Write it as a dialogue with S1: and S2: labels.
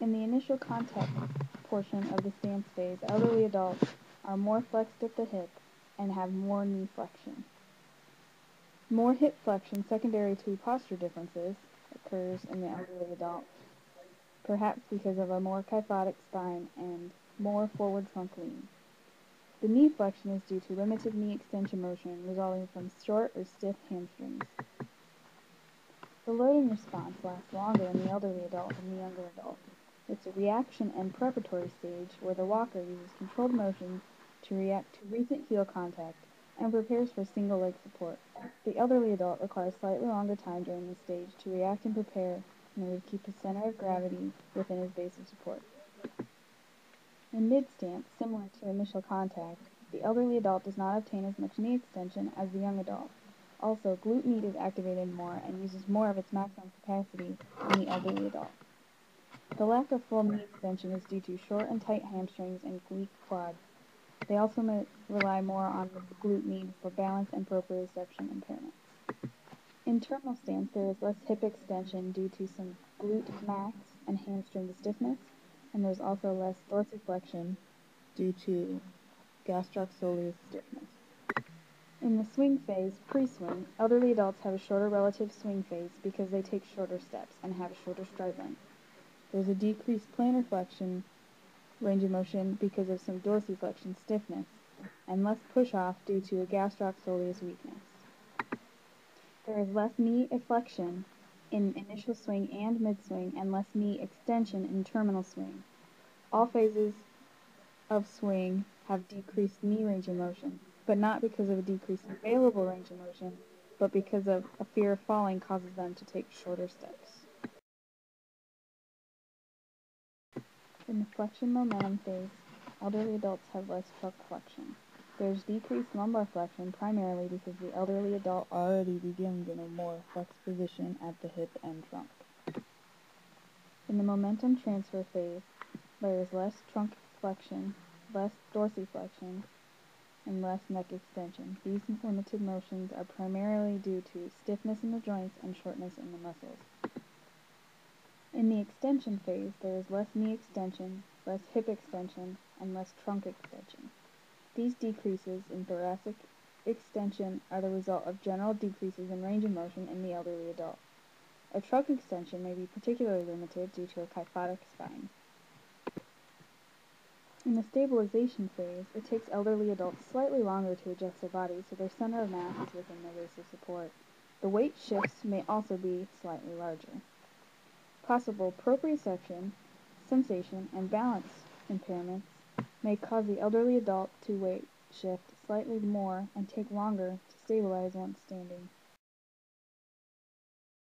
S1: In the initial contact portion of the stance phase, elderly adults are more flexed at the hip and have more knee flexion. More hip flexion secondary to posture differences occurs in the elderly adult, perhaps because of a more kyphotic spine and more forward trunk lean. The knee flexion is due to limited knee extension motion resulting from short or stiff hamstrings. The loading response lasts longer in the elderly adult than the younger adult. It's a reaction and preparatory stage where the walker uses controlled motions to react to recent heel contact and prepares for single leg support. The elderly adult requires slightly longer time during this stage to react and prepare in order to keep his center of gravity within his base of support. In mid-stance, similar to initial contact, the elderly adult does not obtain as much knee extension as the young adult. Also, glute med is activated more and uses more of its maximum capacity in the elderly adult. The lack of full knee extension is due to short and tight hamstrings and weak quads. They also may rely more on the glute med for balance and proprioception impairments. In terminal stance, there is less hip extension due to some glute max and hamstring stiffness, and there's also less dorsiflexion due to gastroc-soleus stiffness. In the swing phase, pre-swing, elderly adults have a shorter relative swing phase because they take shorter steps and have a shorter stride length. There's a decreased plantar flexion range of motion because of some dorsiflexion stiffness, and less push-off due to a gastroc-soleus weakness. There is less knee flexion in initial swing and mid-swing, and less knee extension in terminal swing. All phases of swing have decreased knee range of motion, but not because of a decreased available range of motion, but because of a fear of falling causes them to take shorter steps. In the flexion momentum phase, elderly adults have less trunk flexion. There's decreased lumbar flexion primarily because the elderly adult already begins in a more flexed position at the hip and trunk. In the momentum transfer phase, there is less trunk flexion, less dorsiflexion, and less neck extension. These limited motions are primarily due to stiffness in the joints and shortness in the muscles. In the extension phase, there is less knee extension, less hip extension, and less trunk extension. These decreases in thoracic extension are the result of general decreases in range of motion in the elderly adult. A trunk extension may be particularly limited due to a kyphotic spine. In the stabilization phase, it takes elderly adults slightly longer to adjust their bodies so their center of mass is within their base of support. The weight shifts may also be slightly larger. Possible proprioception, sensation, and balance impairments may cause the elderly adult to weight shift slightly more and take longer to stabilize once standing.